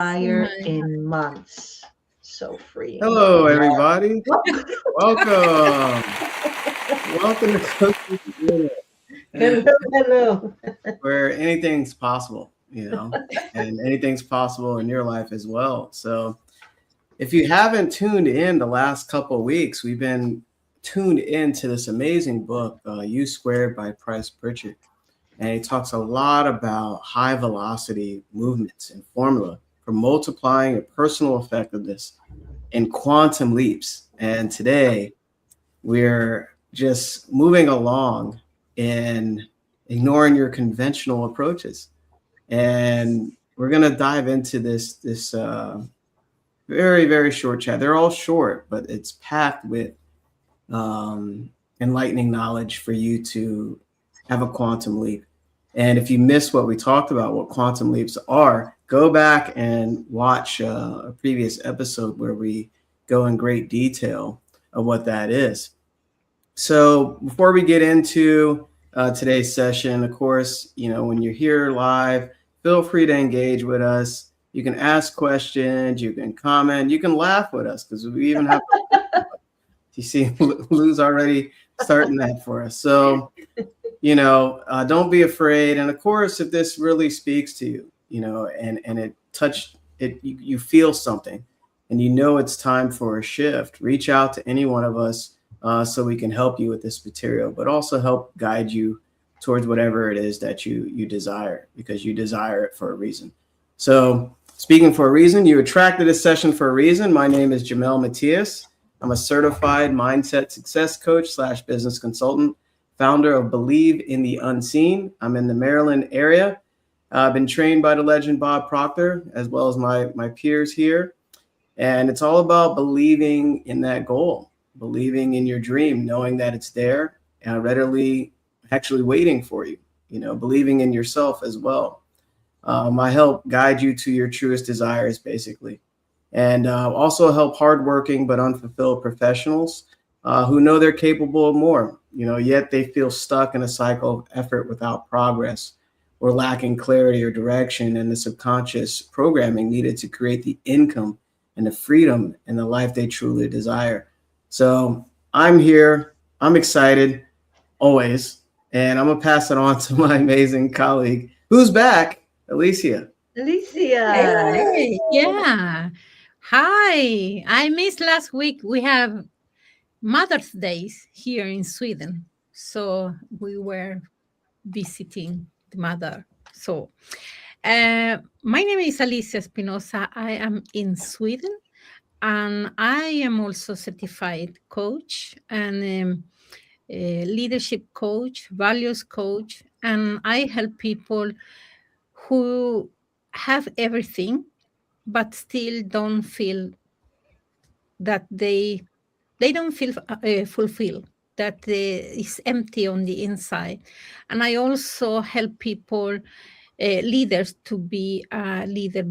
Fire in months. So freeing. Hello, everybody. Welcome. Welcome to Coaching Unit, Hello, hello. where anything's possible, and anything's possible in your life as well. So, if you haven't tuned in the last couple of weeks, we've been tuned into this amazing book, U Squared by Price Pritchett. And he talks a lot about high velocity movements and formula for multiplying your personal effectiveness in quantum leaps. And today we're just moving along in ignoring your conventional approaches. And we're going to dive into this very, very short chat. They're all short, but it's packed with enlightening knowledge for you to have a quantum leap. And if you missed what we talked about, what quantum leaps are, go back and watch a previous episode where we go in great detail of what that is. So before we get into today's session, of course, when you're here live, feel free to engage with us. You can ask questions, you can comment, you can laugh with us because we even have, you see, Lou's already starting that for us. So, don't be afraid. And of course, if this really speaks to you, and it touched it, you feel something and it's time for a shift, reach out to any one of us so we can help you with this material, but also help guide you towards whatever it is that you desire, because you desire it for a reason. So speaking for a reason, you attracted this session for a reason. My name is Jamel Matias. I'm a certified mindset success coach / business consultant, founder of Believe in the Unseen. I'm in the Maryland area. I've been trained by the legend Bob Proctor, as well as my peers here. And it's all about believing in that goal, believing in your dream, knowing that it's there and readily actually waiting for you, believing in yourself as well. I help guide you to your truest desires, basically. And also help hardworking but unfulfilled professionals who know they're capable of more, yet they feel stuck in a cycle of effort without progress, or lacking clarity or direction and the subconscious programming needed to create the income and the freedom and the life they truly desire. So I'm here. I'm excited always. And I'm going to pass it on to my amazing colleague who's back, Alicia. Alicia. Hey, yeah. Hi. I missed last week. We have Mother's Days here in Sweden. So we were visiting the mother. So my name is Alicia Espinosa. I am in Sweden, and I am also certified coach and a leadership coach, values coach, and I help people who have everything but still don't feel that they don't feel fulfilled, that is empty on the inside. And I also help people, leaders, to be a leader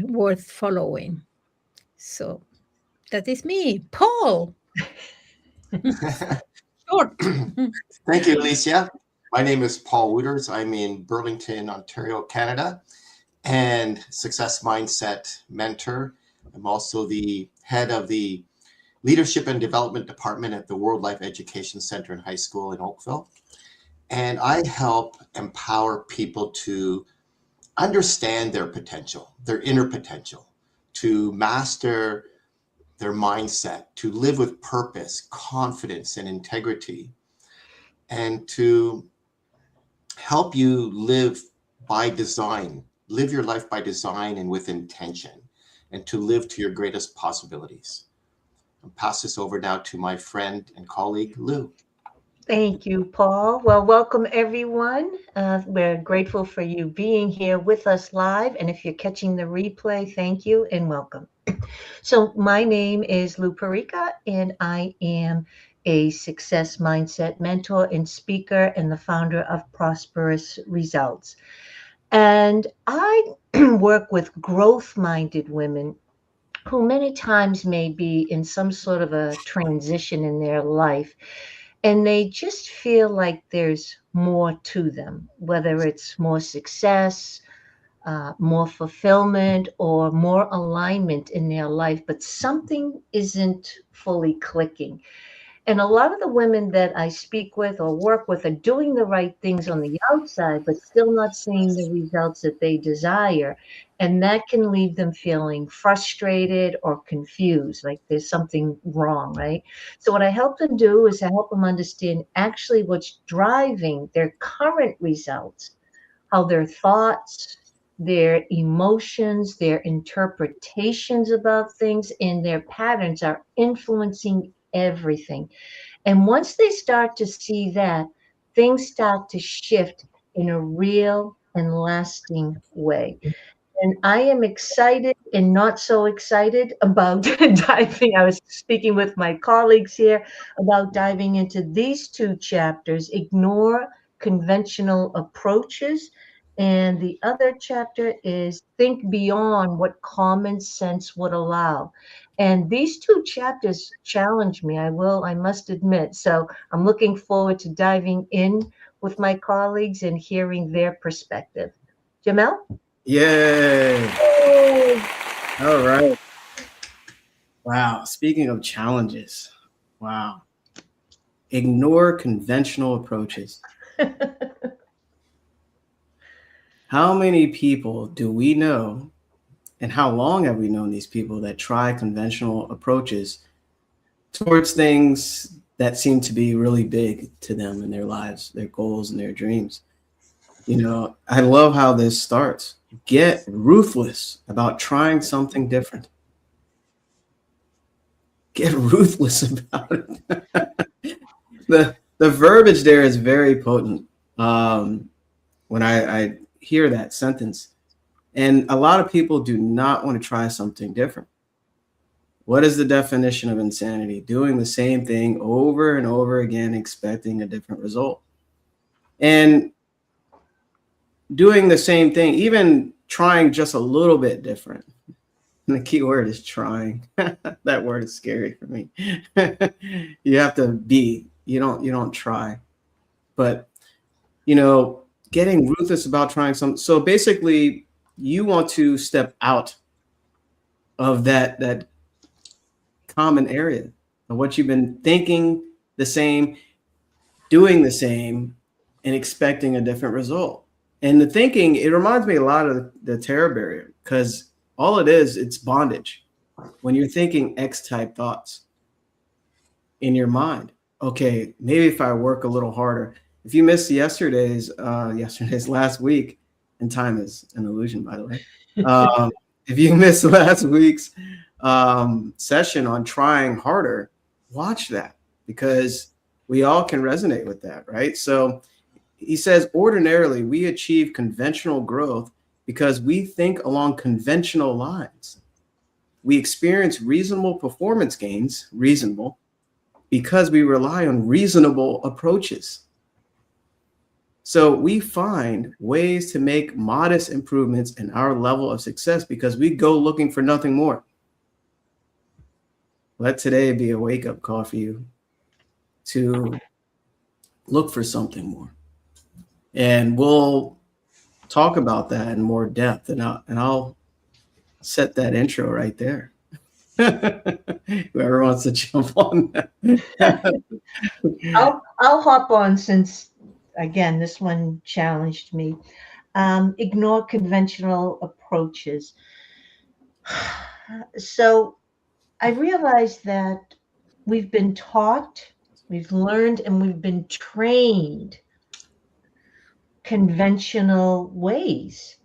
worth following. So that is me, Paul. Short. Thank you, Alicia. My name is Paul Wooters. I'm in Burlington, Ontario, Canada, and Success Mindset Mentor. I'm also the head of the Leadership and Development Department at the World Life Education Center and High School in Oakville. And I help empower people to understand their potential, their inner potential, to master their mindset, to live with purpose, confidence, and integrity, and to help you live by design, live your life by design and with intention, and to live to your greatest possibilities. I'll pass this over now to my friend and colleague, Lou. Thank you, Paul. Well, welcome, everyone. We're grateful for you being here with us live. And if you're catching the replay, thank you and welcome. So my name is Lou Perica, and I am a success mindset mentor and speaker and the founder of Prosperous Results. And I work with growth-minded women who many times may be in some sort of a transition in their life, and they just feel like there's more to them, whether it's more success, more fulfillment or more alignment in their life, but something isn't fully clicking. And a lot of the women that I speak with or work with are doing the right things on the outside, but still not seeing the results that they desire. And that can leave them feeling frustrated or confused, like there's something wrong, right? So, what I help them do is I help them understand actually what's driving their current results, how their thoughts, their emotions, their interpretations about things, and their patterns are influencing everything. And once they start to see that, things start to shift in a real and lasting way. And I am excited and not so excited about diving. I was speaking with my colleagues here about diving into these two chapters: Ignore Conventional Approaches. And the other chapter is Think Beyond What Common Sense Would Allow. And these two chapters challenge me, I must admit. So I'm looking forward to diving in with my colleagues and hearing their perspective. Jamel? Yay. Oh. All right. Wow. Speaking of challenges, wow. Ignore conventional approaches. How many people do we know, and how long have we known these people that try conventional approaches towards things that seem to be really big to them in their lives, their goals and their dreams? You know, I love how this starts. Get ruthless about trying something different. Get ruthless about it. The verbiage there is very potent. When I hear that sentence, and a lot of people do not want to try something different. What is the definition of insanity? Doing the same thing over and over again, expecting a different result. And doing the same thing, even trying just a little bit different. And the key word is trying. That word is scary for me. You have to be, you don't try. But, getting ruthless about trying something. So basically, you want to step out of that common area of what you've been thinking the same, doing the same, and expecting a different result. And the thinking, it reminds me a lot of the terror barrier, because all it is, it's bondage. When you're thinking X-type thoughts in your mind, okay, maybe if I work a little harder. If you missed yesterday's last week, and time is an illusion, by the way. If you missed last week's session on trying harder, watch that, because we all can resonate with that, right? So he says, ordinarily, we achieve conventional growth because we think along conventional lines. We experience reasonable performance gains, reasonable, because we rely on reasonable approaches. So we find ways to make modest improvements in our level of success because we go looking for nothing more. Let today be a wake-up call for you to look for something more. And we'll talk about that in more depth, and I'll set that intro right there. Whoever wants to jump on that. I'll hop on, since again this one challenged me. Ignore conventional approaches. So I realized that we've been taught, we've learned, and we've been trained conventional ways.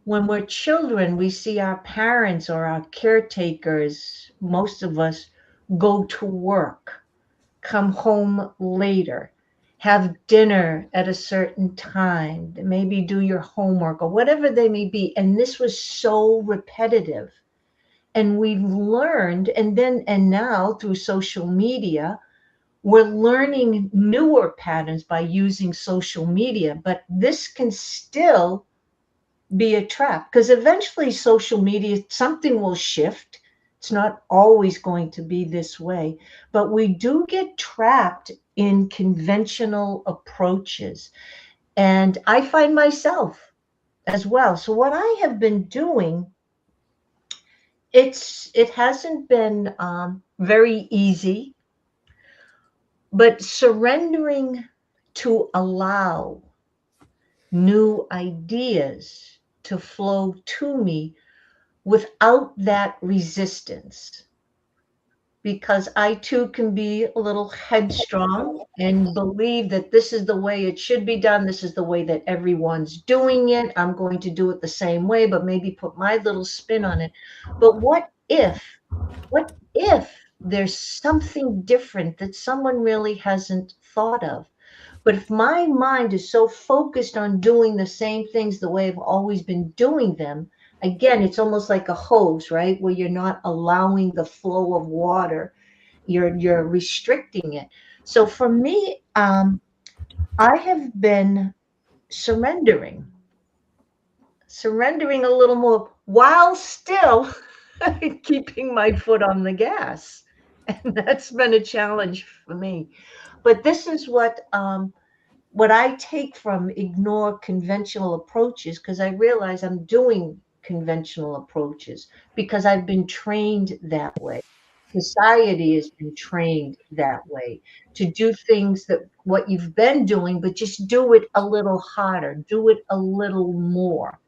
When we're children, we see our parents or our caretakers, most of us, go to work, come home later, have dinner at a certain time, maybe do your homework or whatever they may be. And this was so repetitive. And we've learned, and now through social media, we're learning newer patterns by using social media, but this can still be a trap, because eventually social media, something will shift. It's not always going to be this way, but we do get trapped in conventional approaches. And I find myself as well. So what I have been doing, it hasn't been very easy, but surrendering to allow new ideas to flow to me without that resistance. Because I too can be a little headstrong and believe that this is the way it should be done. This is the way that everyone's doing it. I'm going to do it the same way, but maybe put my little spin on it. But what if there's something different that someone really hasn't thought of? But if my mind is so focused on doing the same things the way I've always been doing them, again, it's almost like a hose, right? Where you're not allowing the flow of water. You're restricting it. So for me, I have been surrendering, surrendering a little more while still keeping my foot on the gas. And that's been a challenge for me. But this is what I take from ignore conventional approaches, because I realize I'm doing conventional approaches because I've been trained that way. Society has been trained that way to do things that what you've been doing, but just do it a little harder, do it a little more.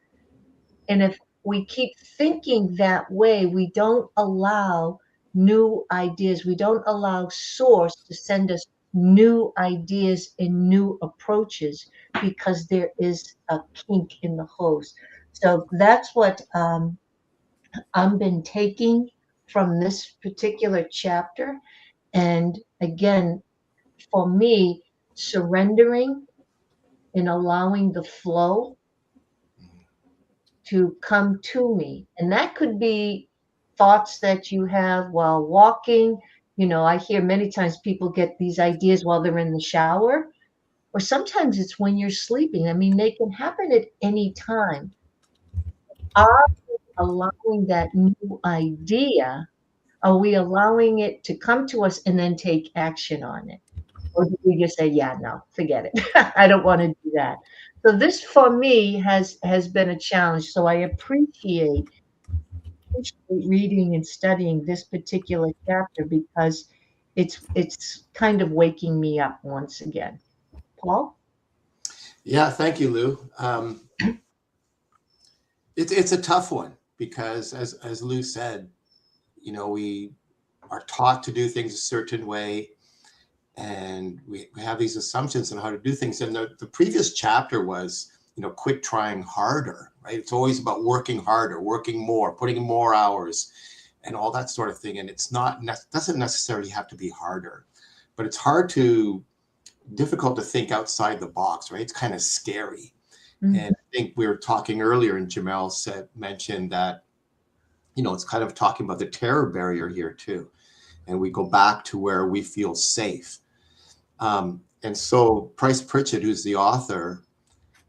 And if we keep thinking that way, we don't allow new ideas. We don't allow Source to send us new ideas and new approaches because there is a kink in the hose. So that's what I've been taking from this particular chapter. And again, for me, surrendering and allowing the flow to come to me. And that could be thoughts that you have while walking. You know, I hear many times people get these ideas while they're in the shower, or sometimes it's when you're sleeping. I mean, they can happen at any time. Are we allowing that new idea? Are we allowing it to come to us and then take action on it? Or do we just say, yeah, no, forget it. I don't want to do that. So this for me has been a challenge. So I appreciate reading and studying this particular chapter because it's kind of waking me up once again. Paul? Yeah, thank you, Lou. It's a tough one because, as Lou said, you know, we are taught to do things a certain way, and we have these assumptions on how to do things. And the previous chapter was, you know, quit trying harder, right? It's always about working harder, working more, putting in more hours, and all that sort of thing. And it's not doesn't necessarily have to be harder, but it's difficult to think outside the box, right? It's kind of scary. Mm-hmm. And I think we were talking earlier, and Jamel mentioned that, you know, it's kind of talking about the terror barrier here too. And we go back to where we feel safe. And so Price Pritchett, who's the author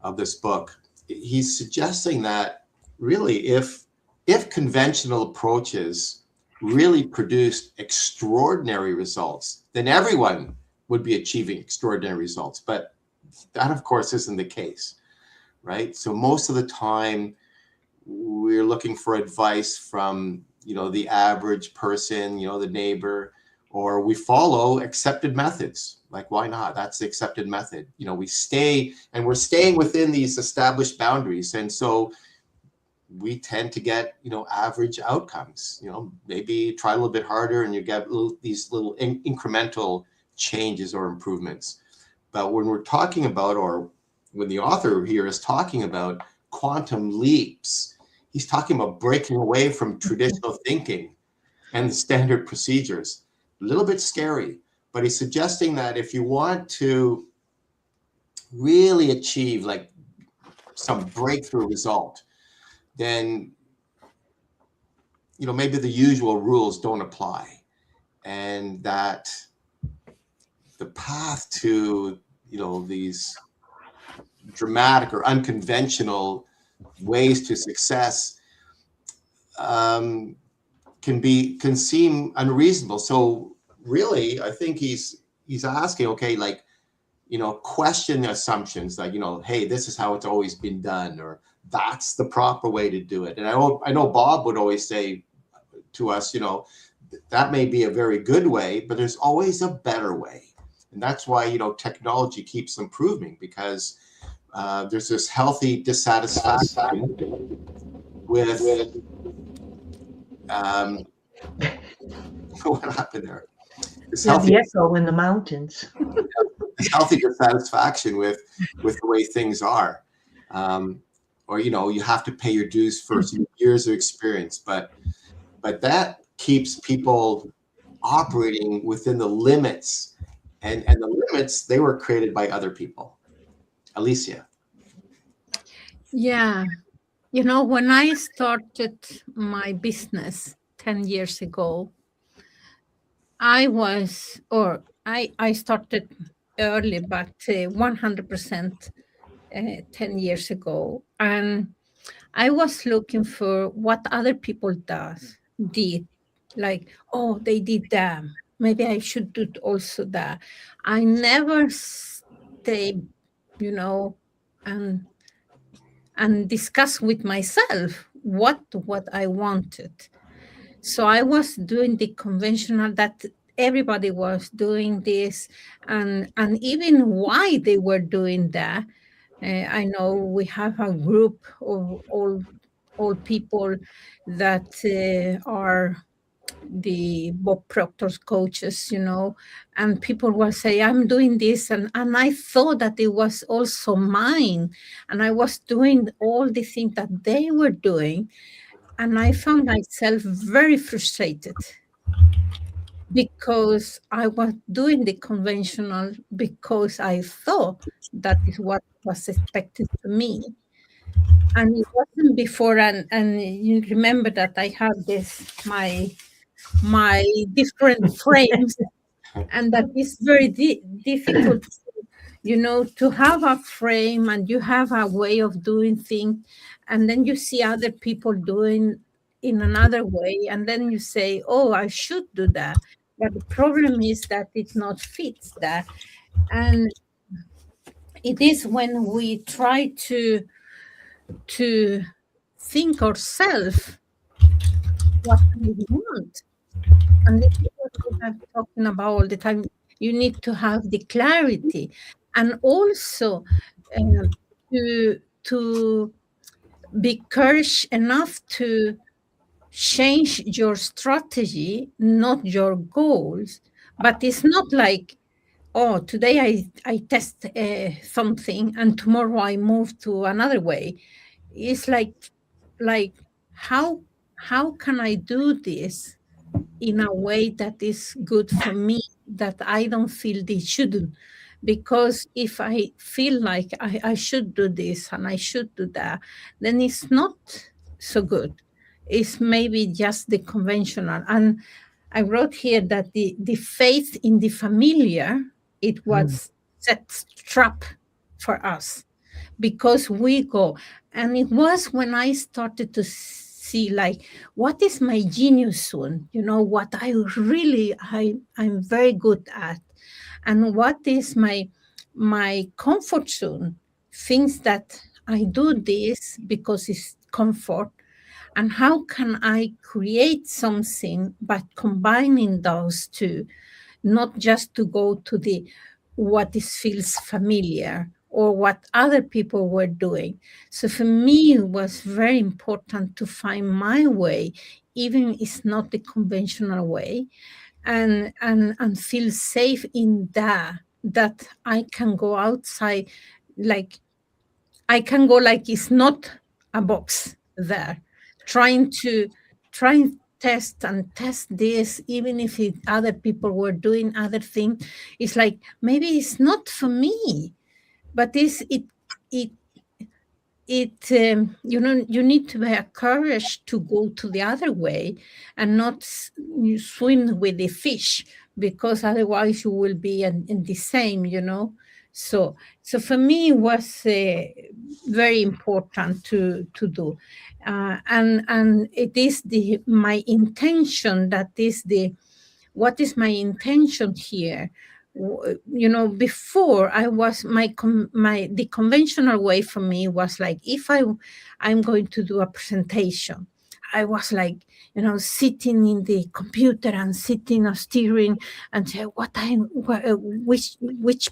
of this book, he's suggesting that really if conventional approaches really produced extraordinary results, then everyone would be achieving extraordinary results. But that, of course, isn't the case, right? So most of the time, we're looking for advice from, you know, the average person, you know, the neighbor, or we follow accepted methods. Like, why not? That's the accepted method. You know, we're staying within these established boundaries. And so we tend to get, you know, average outcomes. You know, maybe try a little bit harder and you get these little incremental changes or improvements. But when we're talking about, or when the author here is talking about quantum leaps, he's talking about breaking away from traditional thinking and the standard procedures. A little bit scary, but he's suggesting that if you want to really achieve like some breakthrough result, then, you know, maybe the usual rules don't apply, and that the path to, you know, these dramatic or unconventional ways to success can seem unreasonable. So really, I think he's asking, okay, like, you know, question assumptions like, you know, hey, this is how it's always been done, or that's the proper way to do it. And I know Bob would always say to us, that may be a very good way, but there's always a better way. And that's why, technology keeps improving, because there's this healthy dissatisfaction with what happened there? This The echo in the mountains. This healthy dissatisfaction with the way things are. Or, you have to pay your dues for some years of experience, but that keeps people operating within the limits, and the limits, they were created by other people. Alicia. Yeah. When I started my business 10 years ago, I started early, but 100% 10 years ago. And I was looking for what other people did. Like, oh, they did that. Maybe I should do also that. I never stayed, and discuss with myself what I wanted. So I was doing the conventional that everybody was doing this, and even why they were doing that. I know we have a group of all people that are the Bob Proctor's coaches, and people will say, I'm doing this. And I thought that it was also mine. And I was doing all the things that they were doing. And I found myself very frustrated because I was doing the conventional because I thought that is what was expected to me. And it wasn't before, and you remember that I have my different frames, and that is very difficult, to have a frame and you have a way of doing things, and then you see other people doing in another way, and then you say, oh, I should do that, but the problem is that it not fits that. And it is when we try to think ourselves what we want. And this is what we have talking about all the time. You need to have the clarity, and also to be courage enough to change your strategy, not your goals. But it's not like, oh, today I test something and tomorrow I move to another way. It's like how can I do this in a way that is good for me, that I don't feel they shouldn't. Because if I feel like I should do this and I should do that, then it's not so good. It's maybe just the conventional. And I wrote here that the faith in the familiar, it was set trap for us because we go. And it was when I started to see, like, what is my genius zone? What I'm very good at, and what is my comfort zone? Things that I do this because it's comfort, and how can I create something by combining those two, not just to go to the what is feels familiar or what other people were doing. So for me, it was very important to find my way, even if it's not the conventional way, and feel safe in that I can go outside, like I can go like it's not a box there, trying test this, even if other people were doing other things. It's like maybe it's not for me, but you need to have courage to go to the other way and not you swim with the fish, because otherwise you will be in the same. So for me it was very important to do, and it is my intention. What is my intention here? before I was the conventional way for me was like, if I'm going to do a presentation, I was like, sitting in the computer and sitting or steering and say which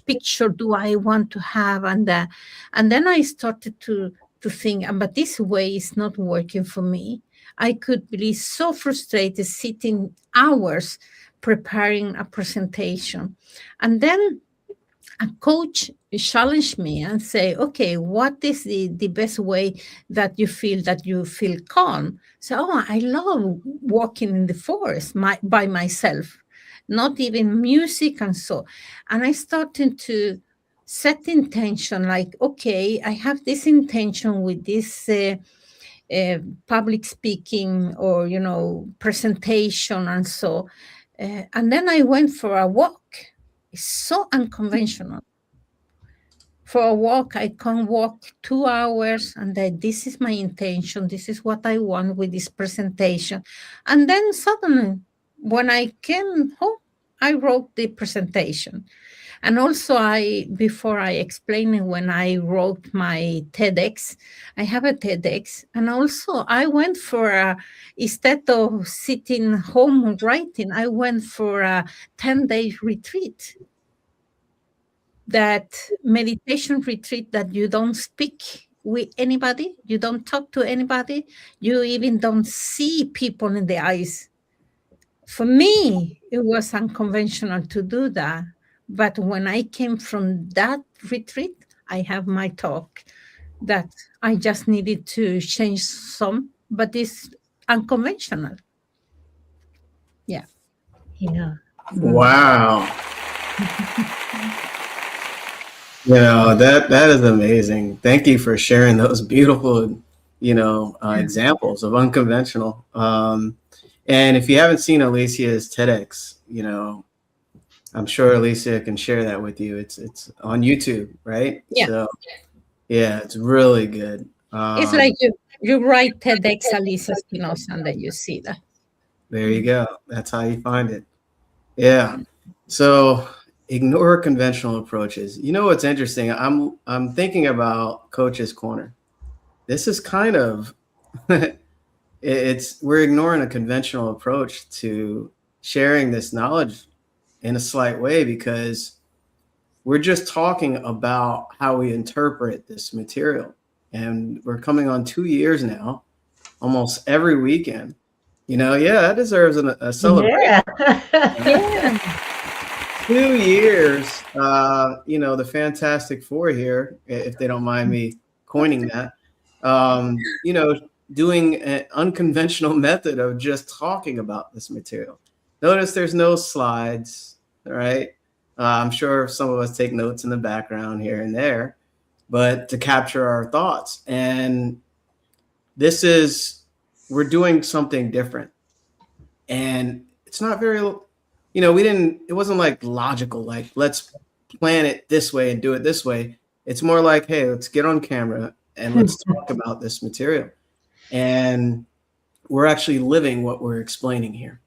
picture do I want to have, and then I started to think, but this way is not working for me. I could be so frustrated sitting hours preparing a presentation. And then a coach challenged me and say, okay, what is the best way that you feel calm? So, I love walking in the forest by myself, not even music and so. And I started to set intention like, okay, I have this intention with this public speaking or, presentation and so. And then I went for a walk. It's so unconventional. For a walk, I can walk 2 hours and then this is my intention. This is what I want with this presentation. And then suddenly, when I came home, I wrote the presentation. And also before I explain it, when I wrote my TEDx, I have a TEDx. And also I went instead of sitting home writing, I went for a 10-day retreat. That meditation retreat that you don't speak with anybody, you don't talk to anybody, you even don't see people in the eyes. For me, it was unconventional to do that. But when I came from that retreat, I have my talk that I just needed to change some, but it's unconventional. Yeah. Yeah. Wow. That is amazing. Thank you for sharing those beautiful, examples of unconventional. And if you haven't seen Alicia's TEDx, I'm sure Alicia can share that with you. It's on YouTube, right? Yeah. So yeah, it's really good. It's like you write TEDx Alicia Espinosa and then you see that. There you go. That's how you find it. Yeah. So ignore conventional approaches. You know what's interesting? I'm thinking about Coach's Corner. This is kind of we're ignoring a conventional approach to sharing this knowledge in a slight way because we're just talking about how we interpret this material. And we're coming on 2 years now, almost every weekend. That deserves a celebration. Yeah. 2 years, the Fantastic Four here, if they don't mind me coining that, doing an unconventional method of just talking about this material. Notice there's no slides, all right? I'm sure some of us take notes in the background here and there, but to capture our thoughts. And we're doing something different. And it's not very, it wasn't like logical, like let's plan it this way and do it this way. It's more like, hey, let's get on camera and let's talk about this material. And we're actually living what we're explaining here.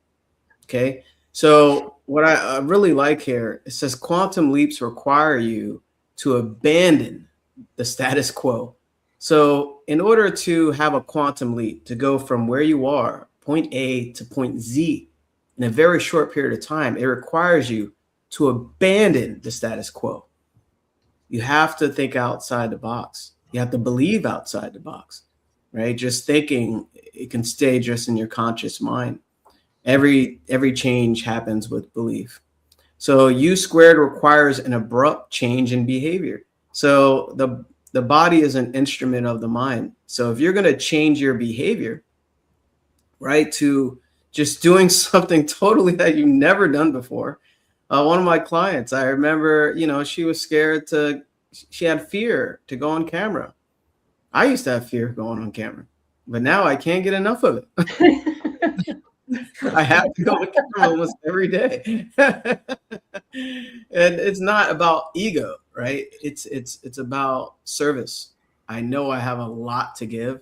Okay. So what I really like here, it says quantum leaps require you to abandon the status quo. So in order to have a quantum leap, to go from where you are, point A to point Z, in a very short period of time, it requires you to abandon the status quo. You have to think outside the box. You have to believe outside the box, right? Just thinking, it can stay just in your conscious mind. Every change happens with belief. So U squared requires an abrupt change in behavior. So the body is an instrument of the mind. So if you're going to change your behavior, right, to just doing something totally that you've never done before. One of my clients, I remember, she was scared she had fear to go on camera. I used to have fear going on camera, but now I can't get enough of it. I have to go on camera almost every day. And it's not about ego, right? It's about service. I know I have a lot to give,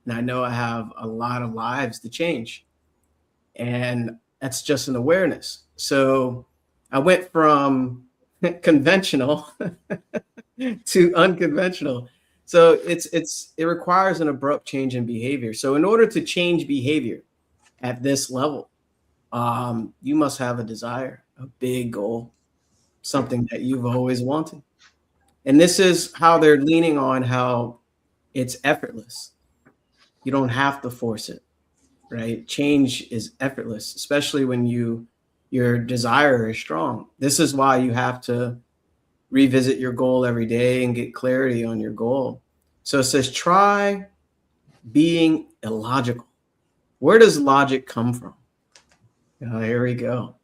and I know I have a lot of lives to change. And that's just an awareness. So I went from conventional to unconventional. So it requires an abrupt change in behavior. So in order to change behavior at this level, you must have a desire, a big goal, something that you've always wanted. And this is how they're leaning on how it's effortless. You don't have to force it, right? Change is effortless, especially when your desire is strong. This is why you have to revisit your goal every day and get clarity on your goal. So it says, try being illogical. Where does logic come from? Oh, here we go.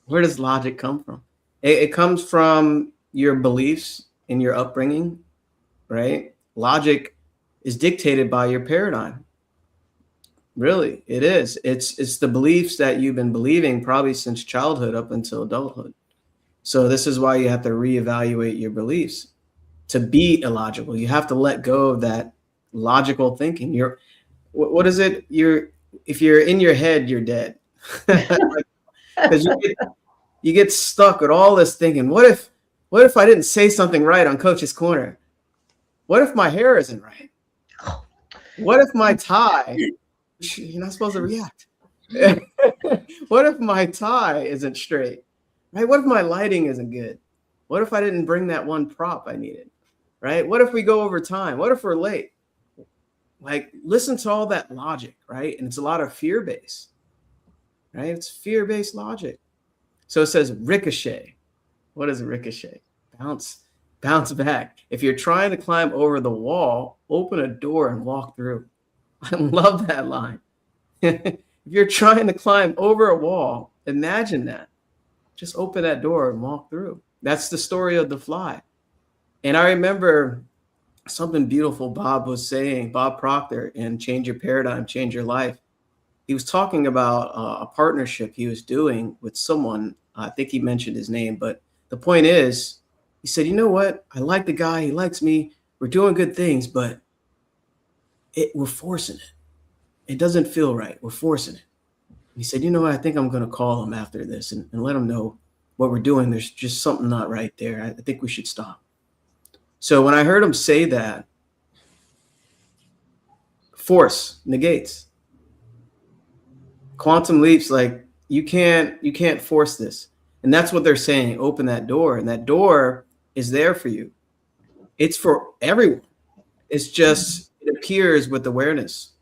Where does logic come from? It comes from your beliefs and your upbringing, right? Logic is dictated by your paradigm. Really, it is. It's the beliefs that you've been believing probably since childhood up until adulthood. So this is why you have to reevaluate your beliefs. To be illogical, you have to let go of that logical thinking. What is it? If you're in your head, you're dead. Because you get stuck with all this thinking. What if I didn't say something right on Coach's Corner? What if my hair isn't right? What if my tie? You're not supposed to react. What if my tie isn't straight? Right? What if my lighting isn't good? What if I didn't bring that one prop I needed? Right? What if we go over time? What if we're late? Like, listen to all that logic, right? And it's a lot of fear-based, right? It's fear-based logic. So it says ricochet. What is ricochet? Bounce back. If you're trying to climb over the wall, open a door and walk through. I love that line. If you're trying to climb over a wall, imagine that. Just open that door and walk through. That's the story of the fly. And I remember something beautiful Bob was saying, Bob Proctor, in Change Your Paradigm, Change Your Life. He was talking about a partnership he was doing with someone. I think he mentioned his name, but the point is, he said, you know what? I like the guy. He likes me. We're doing good things, but we're forcing it. It doesn't feel right. We're forcing it. He said, you know what? I think I'm going to call him after this and let him know what we're doing. There's just something not right there. I think we should stop. So when I heard him say that, force negates. Quantum leaps, like you can't force this. And that's what they're saying. Open that door. And that door is there for you. It's for everyone. It's just, it appears with awareness.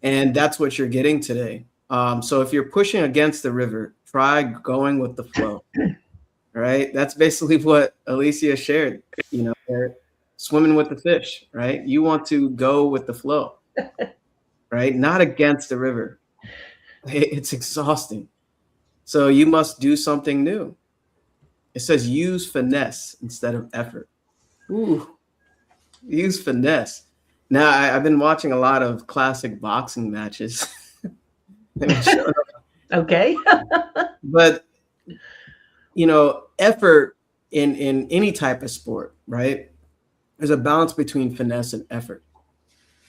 And that's what you're getting today. So if you're pushing against the river, try going with the flow. Right? That's basically what Alicia shared. You know, they're swimming with the fish, right? You want to go with the flow, right? Not against the river. It's exhausting. So you must do something new. It says use finesse instead of effort. Ooh, use finesse. Now, I've been watching a lot of classic boxing matches. Okay. But, you know, effort in any type of sport, right? There's a balance between finesse and effort.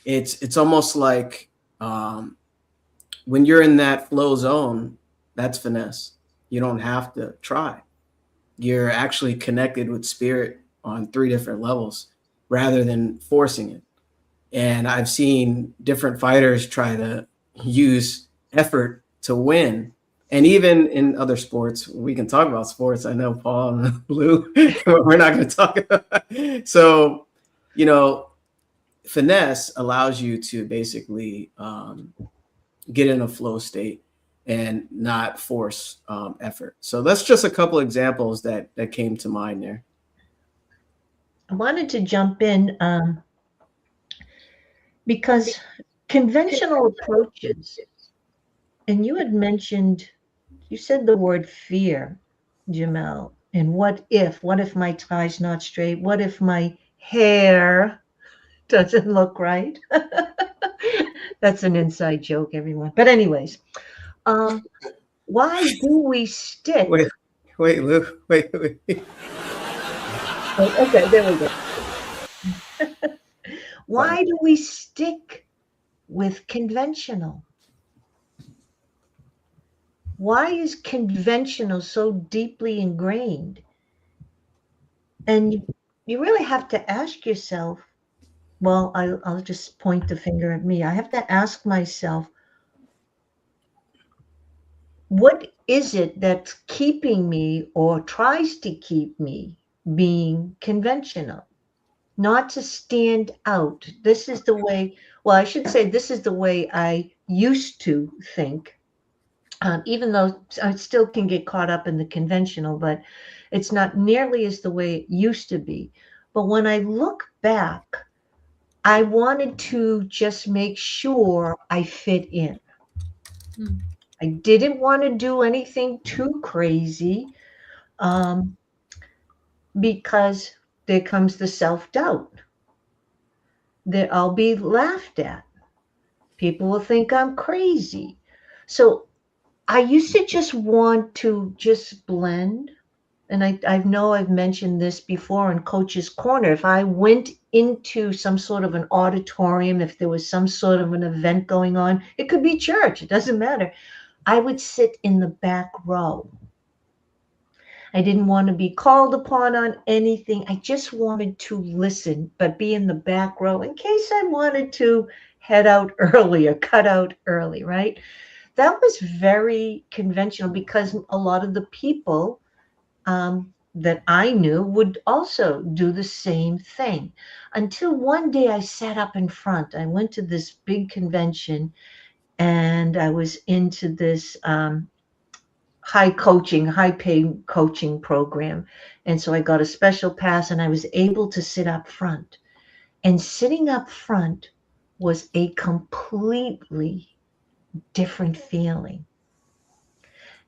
It's almost like when you're in that flow zone, that's finesse. You don't have to try. You're actually connected with spirit on 3 different levels rather than forcing it. And I've seen different fighters try to use effort to win. And even in other sports, we can talk about sports. I know Paul and Lou, we're not going to talk about it. So, you know, finesse allows you to basically get in a flow state and not force effort. So that's just a couple examples that came to mind there. I wanted to jump in because conventional approaches, and you had mentioned, you said the word fear, Jamel, and what if my tie's not straight? What if my hair doesn't look right? That's an inside joke, everyone. But anyways, why do we stick? Wait, Lou, wait. Oh, okay, there we go. Why do we stick with conventional? Why is conventional so deeply ingrained And you really have to ask yourself, well, I'll just point the finger at me. I have to ask myself, what is it that's keeping me or tries to keep me being conventional? Not to stand out. This is the way, well, I should say, this is the way I used to think, even though I still can get caught up in the conventional, but it's not nearly as the way it used to be. But when I look back, I wanted to just make sure I fit in. Mm. I didn't want to do anything too crazy, um, because there comes the self doubt that I'll be laughed at. People will think I'm crazy. So I used to just want to just blend. And I know I've mentioned this before in Coach's Corner. If I went into some sort of an auditorium, if there was some sort of an event going on, it could be church, it doesn't matter. I would sit in the back row. I didn't want to be called upon on anything. I just wanted to listen, but be in the back row in case I wanted to head out early or cut out early, right? That was very conventional because a lot of the people that I knew would also do the same thing. Until one day I sat up in front. I went to this big convention and I was into this high paid coaching program. And so I got a special pass and I was able to sit up front. And sitting up front was a completely different feeling.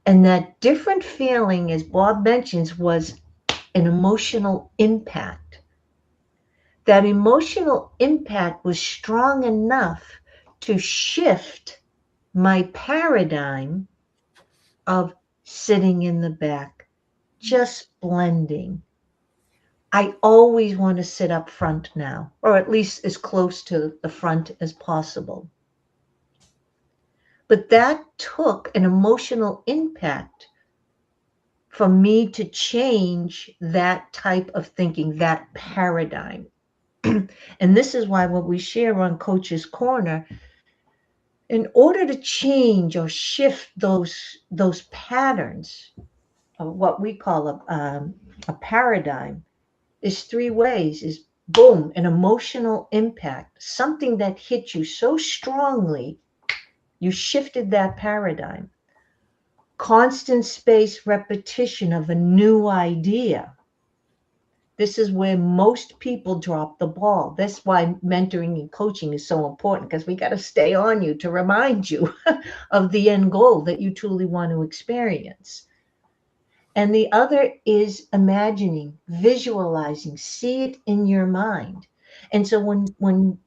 And that different feeling, as Bob mentions, was an emotional impact. That emotional impact was strong enough to shift my paradigm of sitting in the back, just blending. I always want to sit up front now, or at least as close to the front as possible. But that took an emotional impact for me to change that type of thinking, that paradigm. And this is why what we share on Coach's Corner, in order to change or shift those patterns of what we call a paradigm, is three ways: is boom, an emotional impact, something that hit you so strongly, you shifted that paradigm. Constant space repetition of a new idea. This is where most people drop the ball. That's why mentoring and coaching is so important, because we got to stay on you to remind you of the end goal that you truly want to experience. And the other is imagining, visualizing, see it in your mind. And so when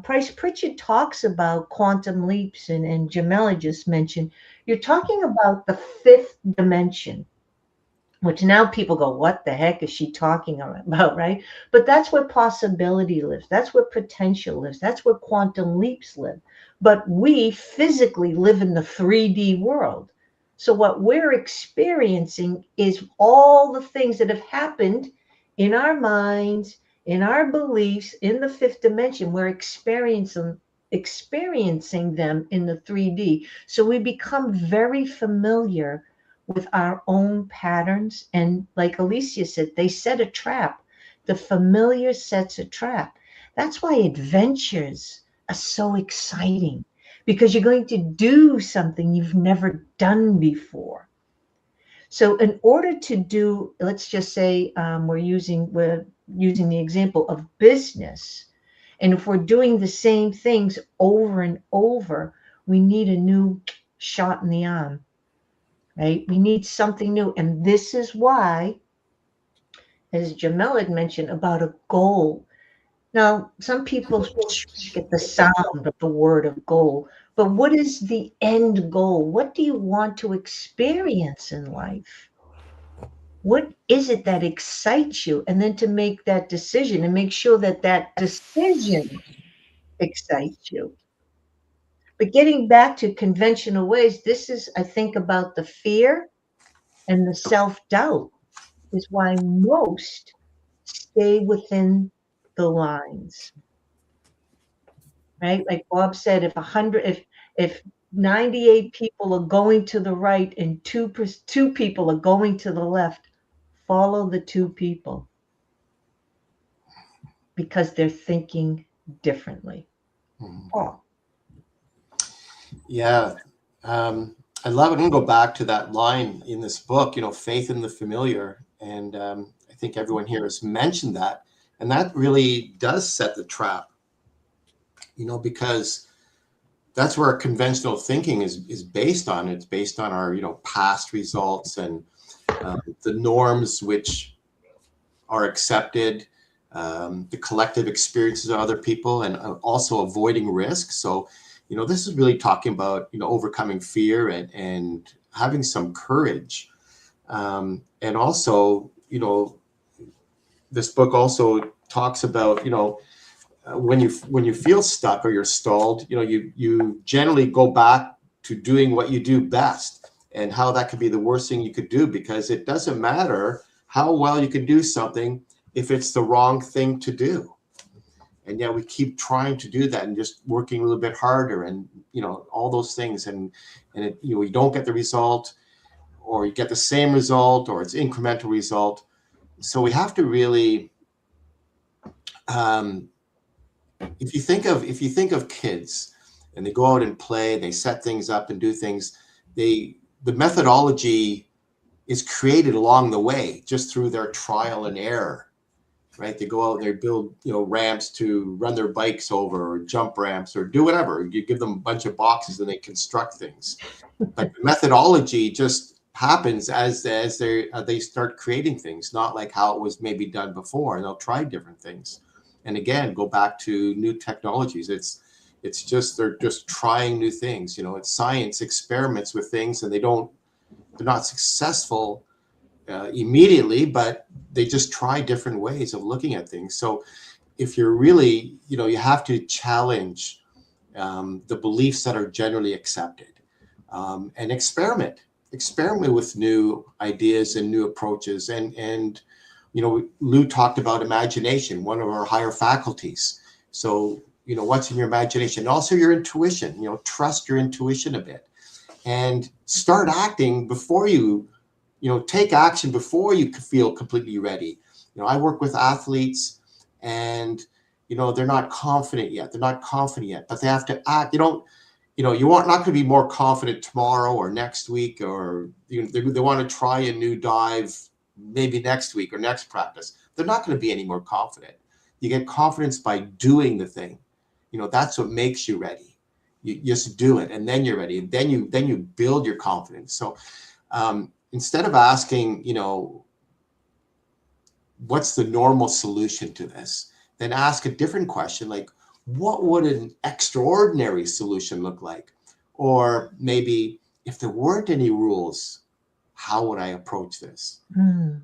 Price Pritchett talks about quantum leaps, and Jamela just mentioned, you're talking about the fifth dimension, which now people go, what the heck is she talking about, right? But that's where possibility lives. That's where potential lives. That's where quantum leaps live. But we physically live in the 3D world. So what we're experiencing is all the things that have happened in our minds, in our beliefs, in the fifth dimension. We're experiencing them in the 3D. So we become very familiar with our own patterns. And like Alicia said, they set a trap. The familiar sets a trap. That's why adventures are so exciting, because you're going to do something you've never done before. So in order to do, let's just say we're using the example of business. And if we're doing the same things over and over, we need a new shot in the arm, right? We need something new. And this is why, as Jamel had mentioned about a goal. Now, some people get the sound of the word of goal, but what is the end goal? What do you want to experience in life? What is it that excites you? And then to make that decision and make sure that that decision excites you. But getting back to conventional ways, this is, I think, about the fear and the self doubt, is why most stay within the lines, right? Like Bob said, if 98 people are going to the right and two people are going to the left, follow the two people because they're thinking differently. Paul. Yeah. I love it. I'm going to go back to that line in this book, faith in the familiar. And I think everyone here has mentioned that. And that really does set the trap, because that's where our conventional thinking is based on. It's based on our, past results and the norms which are accepted, the collective experiences of other people, and also avoiding risk. So, this is really talking about, overcoming fear and having some courage. And also, this book also talks about, when you feel stuck or you're stalled, you generally go back to doing what you do best, and how that could be the worst thing you could do, because it doesn't matter how well you can do something if it's the wrong thing to do. And yet we keep trying to do that and just working a little bit harder and, all those things. And you don't get the result, or you get the same result, or it's incremental result. So we have to really, if you think of kids and they go out and play, they set things up and do things, the methodology is created along the way just through their trial and error. Right? They go out and they build, ramps to run their bikes over, or jump ramps, or do whatever. You give them a bunch of boxes and they construct things. But the methodology just happens as they start creating things, not like how it was maybe done before. And they'll try different things. And again, go back to new technologies. It's just they're just trying new things. It's science experiments with things, and they're not successful immediately, but they just try different ways of looking at things. So if you're really, you have to challenge the beliefs that are generally accepted, and experiment with new ideas and new approaches. And Lou talked about imagination, one of our higher faculties. So what's in your imagination, also your intuition. Trust your intuition a bit, and start acting before you take action before you feel completely ready. I work with athletes, and they're not confident yet, but they have to act. You want not going to be more confident tomorrow or next week, or they want to try a new dive maybe next week or next practice. They're not going to be any more confident. You get confidence by doing the thing. That's what makes you ready. You just do it, and then you're ready, and then you build your confidence. So instead of asking, what's the normal solution to this, then ask a different question, like, what would an extraordinary solution look like? Or maybe, if there weren't any rules, how would I approach this?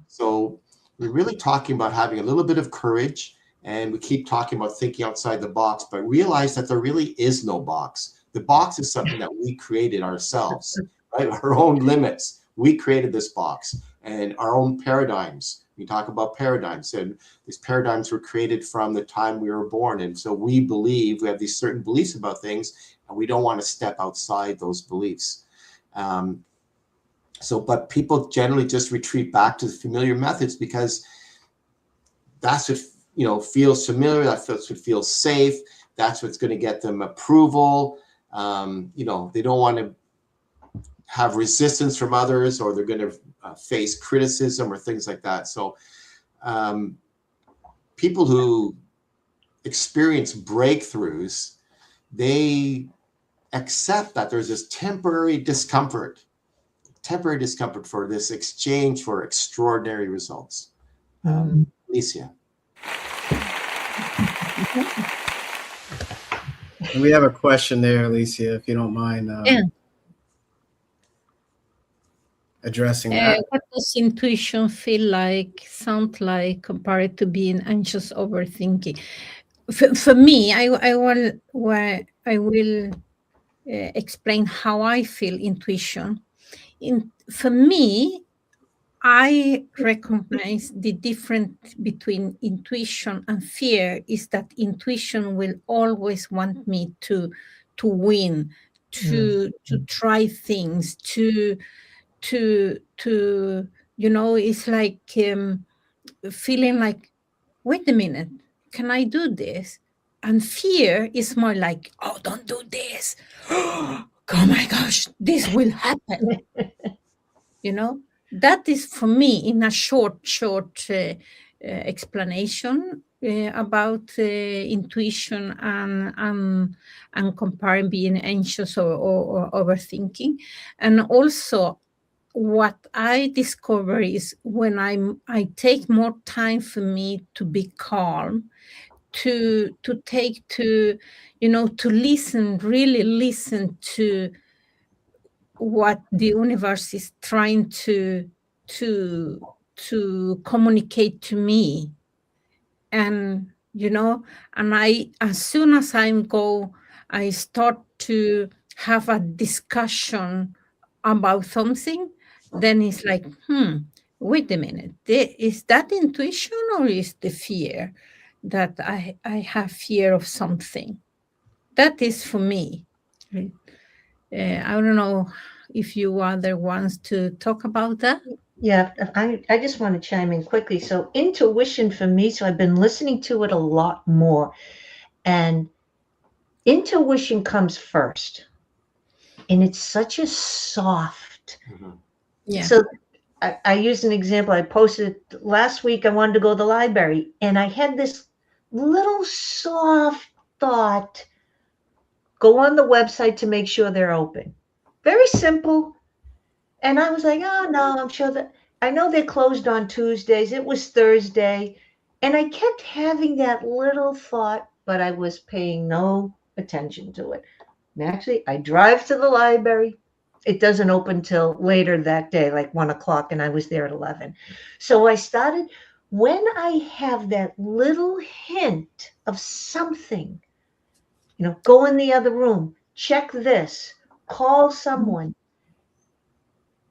So we're really talking about having a little bit of courage, and we keep talking about thinking outside the box, but realize that there really is no box. The box is something that we created ourselves, right? Our own limits. We created this box, and our own paradigms. We talk about paradigms, and these paradigms were created from the time we were born. And so we have these certain beliefs about things, and we don't want to step outside those beliefs. But people generally just retreat back to the familiar methods because that's what, feels familiar. That's what feels safe. That's what's going to get them approval. They don't want to have resistance from others, or they're going to face criticism or things like that. So people who experience breakthroughs, they accept that there's this temporary discomfort for this exchange for extraordinary results. Alicia. We have a question there, Alicia, if you don't mind. Addressing that. What does intuition sound like compared to being anxious overthinking? For me, I will explain how I feel intuition. For me, I recognize the difference between intuition and fear is that intuition will always want me to win, to try things, to it's like feeling like, wait a minute, can I do this? And fear is more like, oh, don't do this. Oh my gosh, this will happen. That is for me in a short explanation about intuition and comparing being anxious or overthinking. And also what I discover is when I take more time for me to be calm, to listen, really listen to what the universe is trying to communicate to me. And and I, as soon as I start to have a discussion about something, then it's like, wait a minute, is that intuition or is the fear that I have fear of something? That is for me. I don't know if you other wants to talk about that. Yeah, I just want to chime in quickly. So intuition for me, so I've been listening to it a lot more, and intuition comes first, and it's such a soft. Yeah. So I used an example. I posted last week. I wanted to go to the library, and I had this little soft thought: go on the website to make sure they're open. Very simple. And I was like, oh no, I'm sure that I know they're closed on Tuesdays. It was Thursday. And I kept having that little thought, but I was paying no attention to it. And actually, I drive to the library. It doesn't open till later that day, like 1 o'clock, and I was there at 11. So I started, when I have that little hint of something, go in the other room, check this, call someone.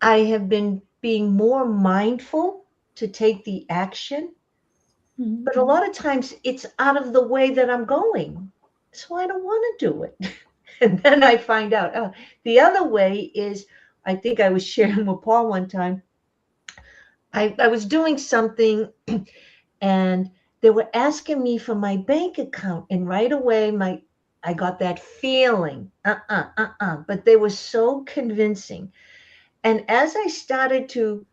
I have been being more mindful to take the action, but a lot of times it's out of the way that I'm going. So I don't want to do it. And then I find out, oh, the other way is, I think I was sharing with Paul one time. I was doing something and they were asking me for my bank account. And right away, I got that feeling, but they were so convincing. And as I started to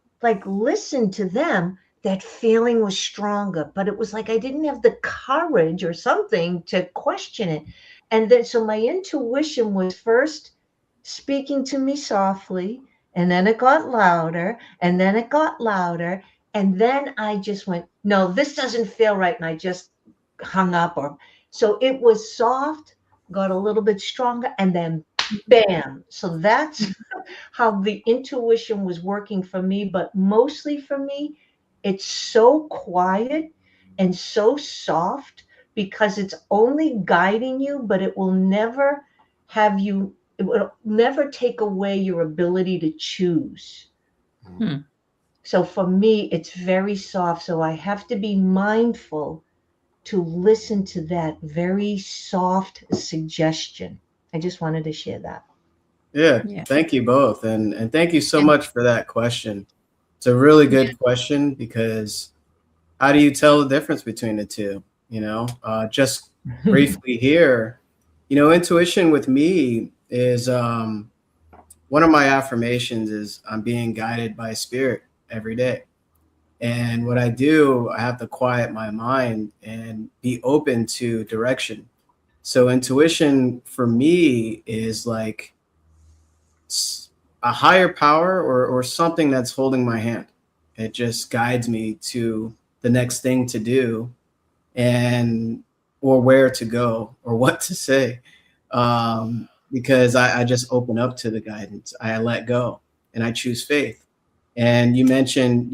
listen to them, that feeling was stronger, but it was like I didn't have the courage or something to question it. And then, so my intuition was first speaking to me softly, and then it got louder, and then it got louder. And then I just went, no, this doesn't feel right. And I just hung up. So it was soft, got a little bit stronger, and then bam. So that's how the intuition was working for me. But mostly for me, it's so quiet and so soft because it's only guiding you, but it will never it will never take away your ability to choose. So for me, it's very soft. So I have to be mindful to listen to that very soft suggestion. I just wanted to share that. Yeah. Thank you both. And thank you so much for that question. It's a really good question because how do you tell the difference between the two? Just briefly here, intuition with me is one of my affirmations is I'm being guided by spirit every day. And what I do, I have to quiet my mind and be open to direction. So intuition for me is like a higher power or something that's holding my hand. It just guides me to the next thing to do or where to go or what to say. Because I just open up to the guidance. I let go and I choose faith. And you mentioned,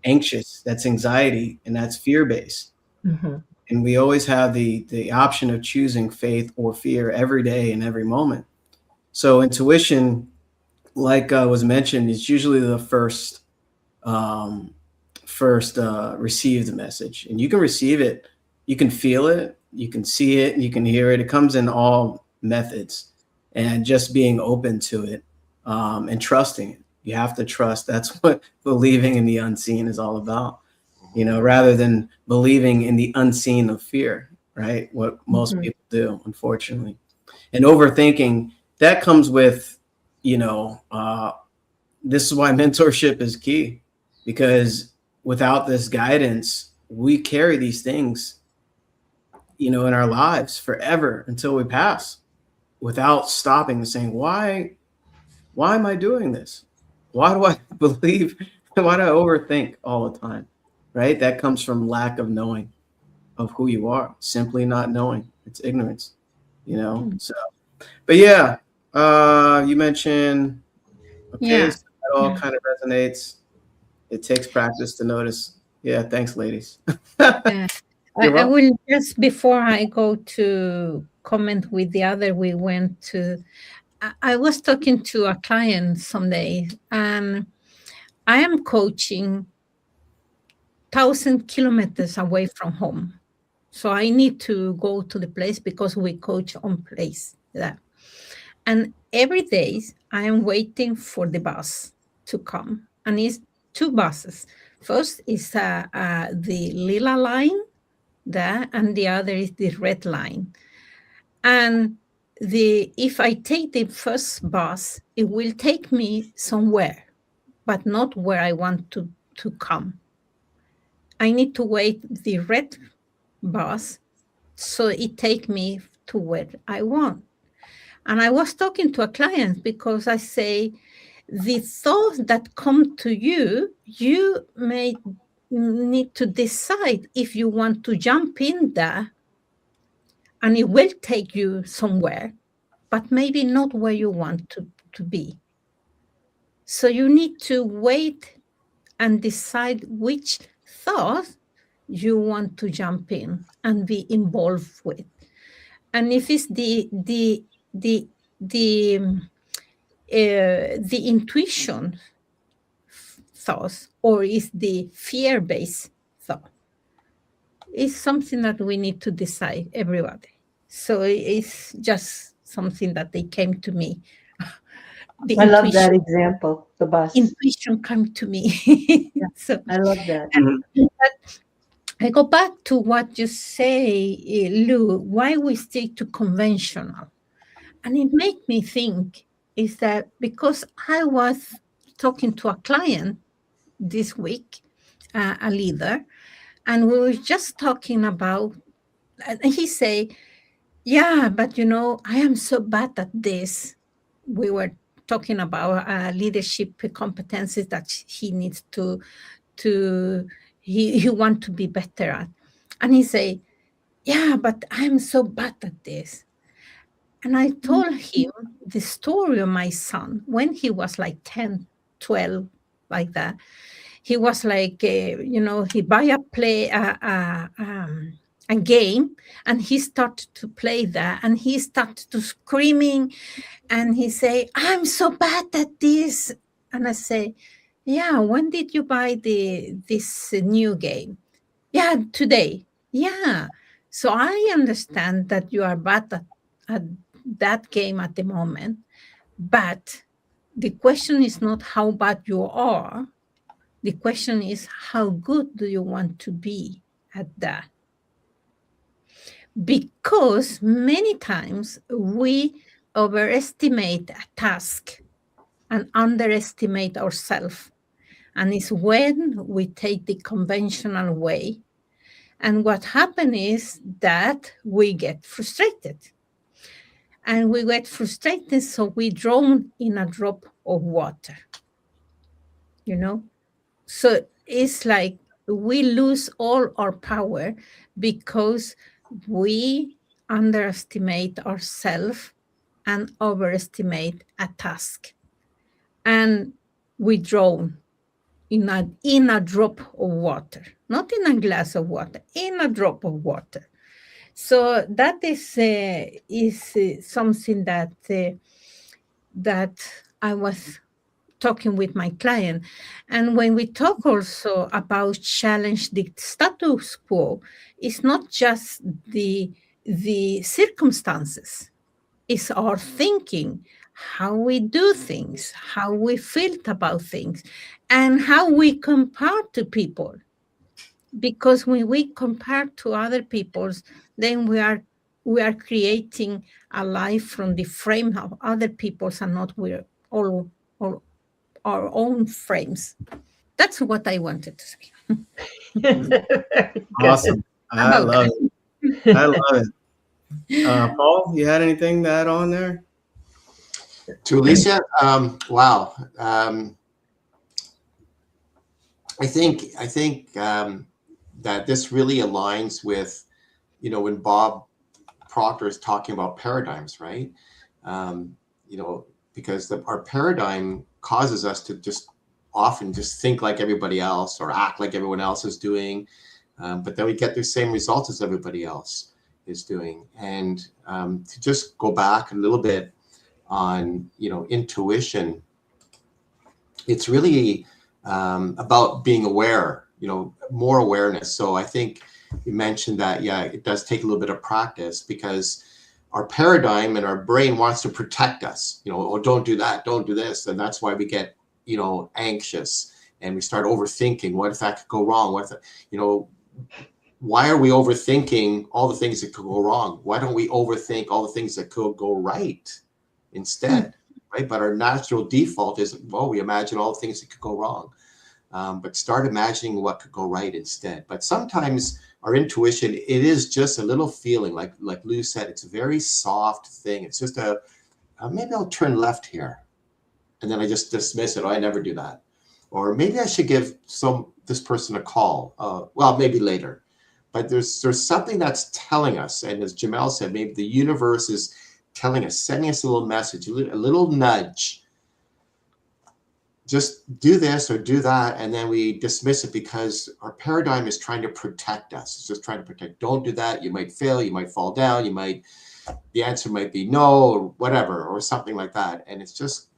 anxious, that's anxiety, and that's fear-based. And we always have the option of choosing faith or fear every day and every moment. So intuition, like was mentioned, is usually the first first receive the message. And you can receive it, you can feel it, you can see it, you can hear it. It comes in all methods, and just being open to it and trusting it. You have to trust. That's what believing in the unseen is all about, you know, rather than believing in the unseen of fear, right? What most people do, unfortunately. And overthinking, that comes with, you know, this is why mentorship is key, because without this guidance, we carry these things, you know, in our lives forever until we pass, without stopping and saying, why am I doing this? Why do I believe? Why do I overthink all the time? Right? That comes from lack of knowing of who you are, simply not knowing. It's ignorance, you know? So, but yeah, you mentioned, okay, Yeah. so that all kind of resonates. It takes practice to notice. Yeah, thanks, ladies. Yeah. You're I welcome. will just, before I go to comment with the other, we went to, I was talking to a client someday, and I am coaching 1,000 kilometers away from home. So I need to go to the place because we coach on place there. And every day I am waiting for the bus to come. And it's two buses. First is the lila line there, and the other is the red line. And if I take the first bus, it will take me somewhere, but not where I want to come. I need to wait the red bus so it take me to where I want. And I was talking to a client because I say, the thoughts that come to you, you may need to decide if you want to jump in there, and it will take you somewhere, but maybe not where you want to be. So you need to wait and decide which thought you want to jump in and be involved with. And if it's the intuition thoughts, or is the fear-based thought, it's something that we need to decide, everybody. So it's just something that they came to me. The I love that example, the bus. intuition came to me. So I love that. but I go back to what you say, Lou, why we stick to conventional. And it made me think is that because I was talking to a client this week, a leader, and we were just talking about, and he say, yeah, but you know, I am so bad at this. We were talking about leadership competencies that he needs he want to be better at. And he say, yeah, but I'm so bad at this. And I told him the story of my son when he was like 10, 12, like that. He was like, he buy a game, and he started to play that, and he started to screaming, and he say, I'm so bad at this. And I say, yeah, when did you buy this new game? Yeah, today. Yeah. So I understand that you are bad at that game at the moment, but the question is not how bad you are. The question is how good do you want to be at that? Because many times we overestimate a task and underestimate ourselves. And it's when we take the conventional way. And what happens is that we get frustrated. And we get frustrated, so we drown in a drop of water. You know? So it's like we lose all our power because we underestimate ourselves and overestimate a task. And we drown in a drop of water, not in a glass of water, in a drop of water. So that is something that I was talking with my client. And when we talk also about challenge the status quo, it's not just the circumstances, it's our thinking, how we do things, how we feel about things, and how we compare to people. Because when we compare to other people's, then we are creating a life from the frame of other people's and not we're all our own frames. That's what I wanted to say Very Awesome. I about love that. it. I love it. Paul, you had anything to add on there? To Alicia, wow. I think that this really aligns with, when Bob Proctor is talking about paradigms, right? Because our paradigm causes us to just often just think like everybody else or act like everyone else is doing, but then we get the same results as everybody else is doing. And to just go back a little bit on, intuition, it's really about being aware, more awareness. So I think you mentioned that, yeah, it does take a little bit of practice because our paradigm and our brain wants to protect us, oh, don't do that, don't do this. And that's why we get, anxious and we start overthinking. What if that could go wrong? What if, why are we overthinking all the things that could go wrong? Why don't we overthink all the things that could go right instead? Right? But our natural default is, well, we imagine all the things that could go wrong. But start imagining what could go right instead. But sometimes our intuition, it is just a little feeling, like Lou said, it's a very soft thing. It's just maybe I'll turn left here. And then I just dismiss it. Oh, I never do that. Or maybe I should give this person a call. Well, maybe later. But there's something that's telling us. And as Jamel said, maybe the universe is telling us, sending us a little message, a little nudge. Just do this or do that, and then we dismiss it because our paradigm is trying to protect us. It's just trying to protect. Don't do that. You might fail. You might fall down. The answer might be no or whatever or something like that. And it's just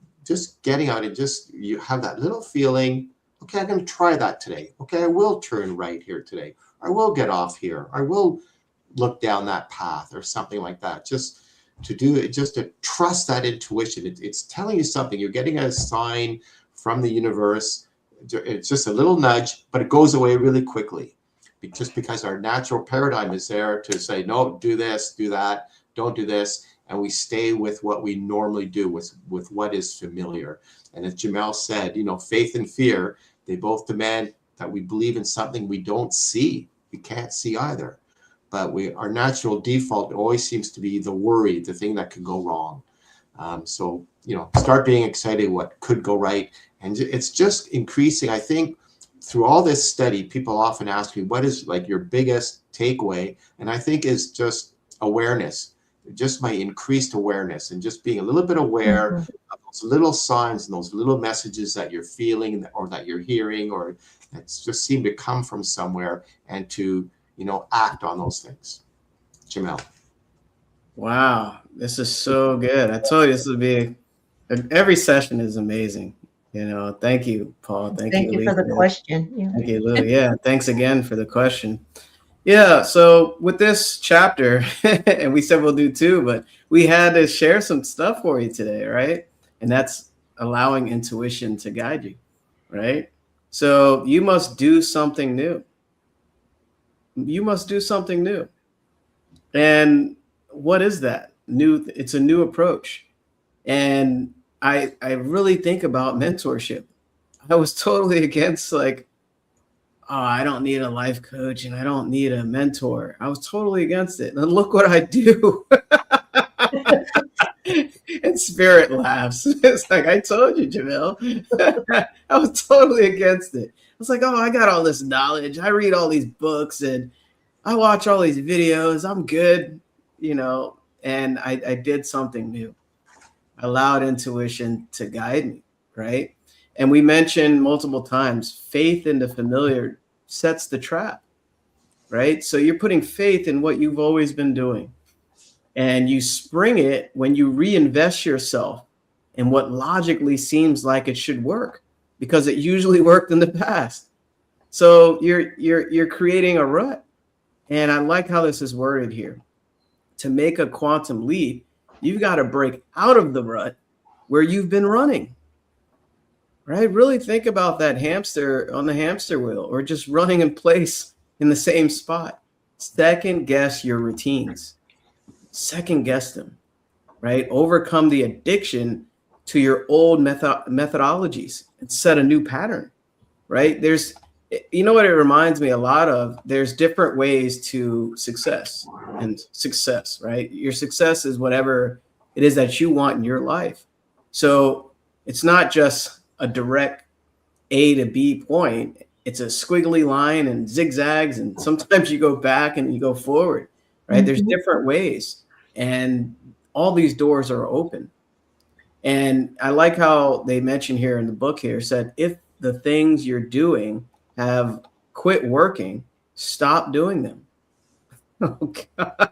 getting out and you have that little feeling. Okay, I'm going to try that today. Okay, I will turn right here today. I will get off here. I will look down that path or something like that. Just to do it, just to trust that intuition. It's telling you something. You're getting a sign from the universe. It's just a little nudge, but it goes away really quickly. Just because our natural paradigm is there to say, no, do this, do that, don't do this. And we stay with what we normally do, with what is familiar. And as Jamel said, faith and fear, they both demand that we believe in something we don't see. We can't see either. But our natural default always seems to be the worry, the thing that could go wrong. So, start being excited what could go right. And it's just increasing. I think through all this study, people often ask me, what is like your biggest takeaway? And I think is just awareness, just my increased awareness and just being a little bit aware of those little signs and those little messages that you're feeling or that you're hearing or that just seem to come from somewhere, and to, act on those things. Jamel. Wow, this is so good. I told you this would be, every session is amazing. Thank you, Paul. Thank you, you for the Lisa. question. Yeah. Thank you, Lou. Yeah, thanks again for the question. Yeah, so with this chapter, and we said we'll do two, but we had to share some stuff for you today, right? And that's allowing intuition to guide you, right? So you must do something new. You must do something new. And what is that? New, it's a new approach. And I really think about mentorship. I was totally against like, oh, I don't need a life coach and I don't need a mentor. I was totally against it. And look what I do. And Spirit laughs. It's like, I told you, Jamil. I was totally against it. I was like, oh, I got all this knowledge. I read all these books and I watch all these videos. I'm good, and I did something new. I allowed intuition to guide me, right? And we mentioned multiple times, faith in the familiar sets the trap, right? So you're putting faith in what you've always been doing. And you spring it when you reinvest yourself and what logically seems like it should work because it usually worked in the past. So you're creating a rut. And I like how this is worded here. To make a quantum leap, you've got to break out of the rut where you've been running. Right? Really think about that hamster on the hamster wheel or just running in place in the same spot. Second guess your routines. Second guess them. Right? Overcome the addiction to your old methodologies and set a new pattern. Right? There's, you know what it reminds me a lot of? There's different ways to success, right? Your success is whatever it is that you want in your life. So it's not just a direct A to B point. It's a squiggly line and zigzags, and sometimes you go back and you go forward, right? Mm-hmm. There's different ways, and all these doors are open. And I like how they mention here in the book here said, if the things you're doing have quit working, stop doing them. Oh God.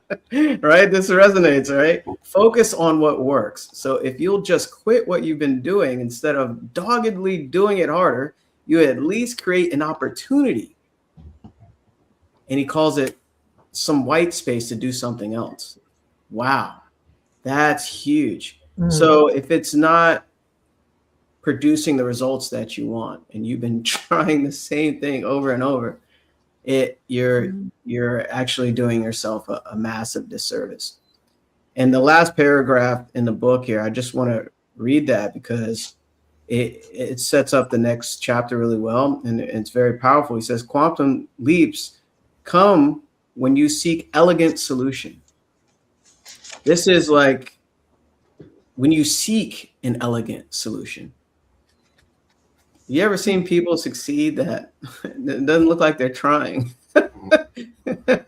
Right? This resonates, right? Focus on what works. So if you'll just quit what you've been doing instead of doggedly doing it harder, you at least create an opportunity. And he calls it some white space to do something else. Wow. That's huge. Mm. So if it's not producing the results that you want and you've been trying the same thing over and over, you're actually doing yourself a massive disservice. And the last paragraph in the book here, I just want to read that because it sets up the next chapter really well, and it's very powerful. He says, quantum leaps come when you seek elegant solution. This is like when you seek an elegant solution. You ever seen people succeed that it doesn't look like they're trying? And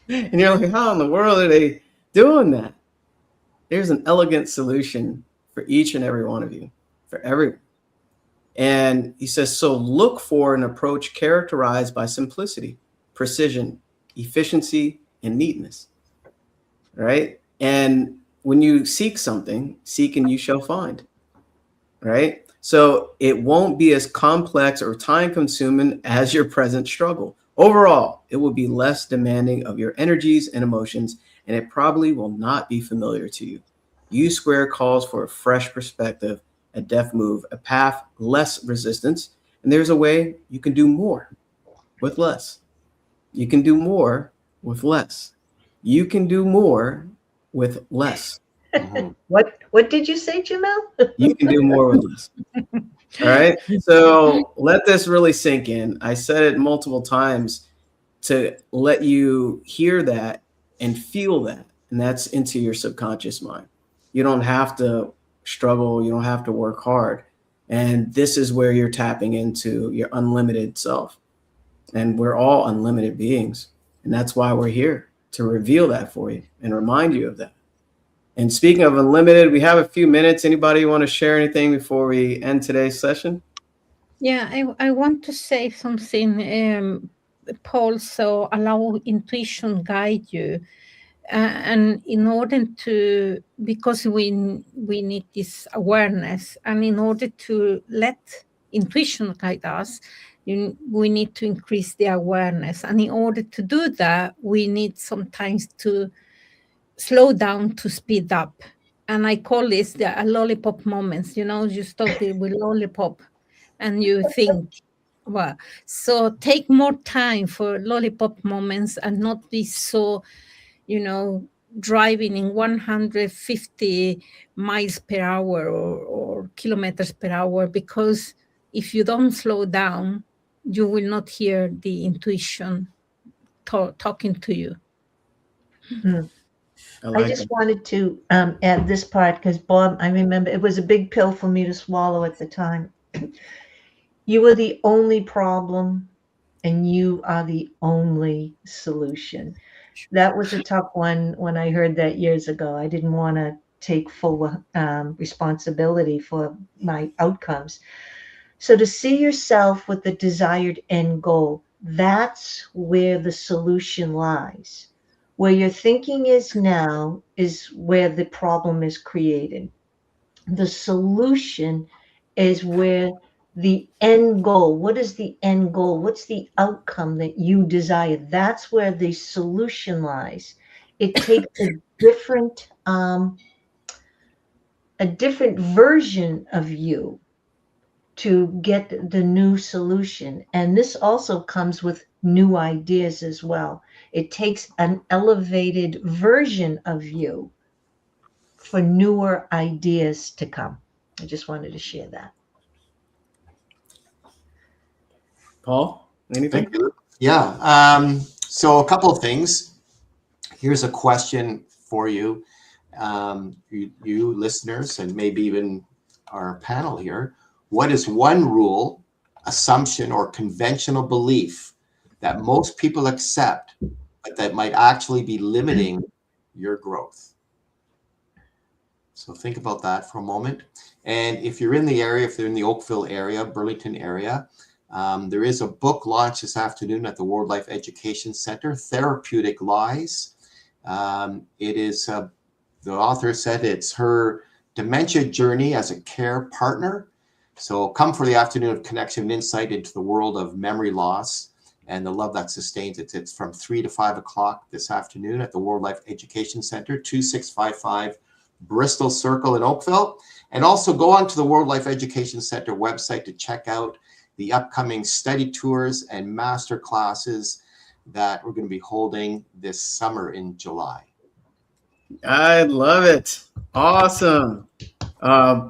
you're like, how in the world are they doing that? There's an elegant solution for each and every one of you, for everyone. And he says, so look for an approach characterized by simplicity, precision, efficiency, and neatness. Right? And when you seek something, seek and you shall find. Right? So it won't be as complex or time-consuming as your present struggle. Overall, it will be less demanding of your energies and emotions, and it probably will not be familiar to you. U square calls for a fresh perspective, a deft move, a path, less resistance, and there's a way you can do more with less. You can do more with less. You can do more with less. What did you say, Jamel? You can do more with less. All right. So let this really sink in. I said it multiple times to let you hear that and feel that. And that's into your subconscious mind. You don't have to struggle. You don't have to work hard. And this is where you're tapping into your unlimited self. And we're all unlimited beings. And that's why we're here, to reveal that for you and remind you of that. And speaking of unlimited, we have a few minutes. Anybody want to share anything before we end today's session? Yeah, I want to say something, Paul. So allow intuition guide you. And in order to, because we need this awareness, and in order to let intuition guide us, we need to increase the awareness. And in order to do that, we need sometimes to slow down to speed up. And I call this the lollipop moments. You start with lollipop and you think, well, so take more time for lollipop moments and not be so, driving in 150 miles per hour or kilometers per hour, because if you don't slow down, you will not hear the intuition talking to you. Mm. I just wanted to add this part because, Bob, I remember it was a big pill for me to swallow at the time. You are the only problem and you are the only solution. That was a tough one when I heard that years ago. I didn't want to take full responsibility for my outcomes. So to see yourself with the desired end goal, that's where the solution lies. Where your thinking is now is where the problem is created. The solution is where the end goal, what is the end goal? What's the outcome that you desire? That's where the solution lies. It takes a different version of you to get the new solution. And this also comes with new ideas as well. It takes an elevated version of you for newer ideas to come. I just wanted to share that. Paul, anything? Thank you. Yeah. So a couple of things. Here's a question for you, you listeners, and maybe even our panel here. What is one rule, assumption, or conventional belief that most people accept, but that might actually be limiting your growth? So think about that for a moment. And if you're in the area, if they're in the Oakville area, Burlington area, there is a book launched this afternoon at the World Life Education Center, Therapeutic Lies. It is, the author said it's her dementia journey as a care partner. So come for the afternoon of connection and insight into the world of memory loss and the love that sustains it. It's from 3 to 5 o'clock this afternoon at the World Life Education Center, 2655 Bristol Circle in Oakville. And also go on to the World Life Education Center website to check out the upcoming study tours and master classes that we're going to be holding this summer in July. I love it. Awesome.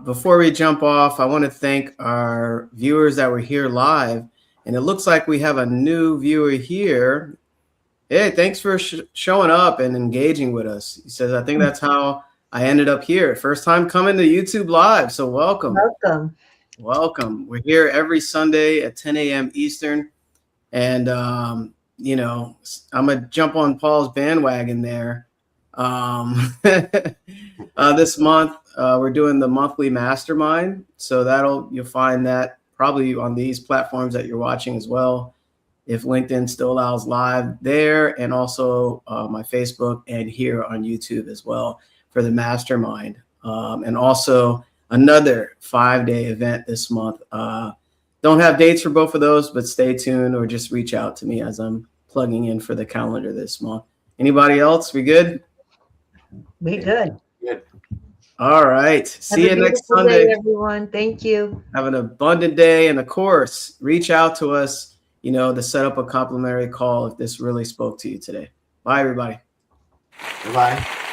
Before we jump off, I want to thank our viewers that were here live. And it looks like we have a new viewer here. Hey, thanks for showing up and engaging with us. He says, I think that's how I ended up here. First time coming to YouTube Live. So welcome. Welcome. Welcome. We're here every Sunday at 10 a.m. Eastern. And, you know, I'm going to jump on Paul's bandwagon there. This month, we're doing the monthly mastermind. So you'll find that probably on these platforms that you're watching as well, if LinkedIn still allows live there, and also my Facebook and here on YouTube as well for the mastermind. And also another 5-day event this month. Don't have dates for both of those, but stay tuned or just reach out to me as I'm plugging in for the calendar this month. Anybody else? We good? We good. Good. All right. See you next Sunday, everyone. Thank you. Have an abundant day. And of course, reach out to us, to set up a complimentary call if this really spoke to you today. Bye, everybody. Bye-bye.